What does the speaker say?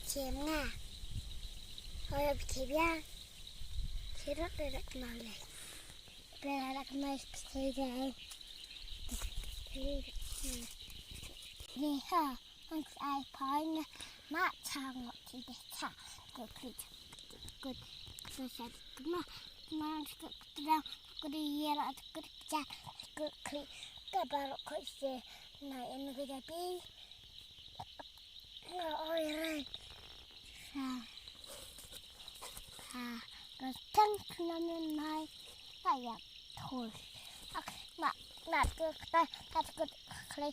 chém ngà thôi là chém ra thế rất là đặc nào này đây là đặc này thế nàyนี่ค่ะมันไอพอยนะมาทางที่เด็กค่ะก็คือก็จะใช้มาก็จะก็ได้เยอะก็จะก็คือก็บาร์ก็จะไหนอันนี้ก็จะปีอะไรค่ะค่ะก็ทั้งนั้นไม่ได้อยากโทษนัดก็ได้ถ้าก็เคย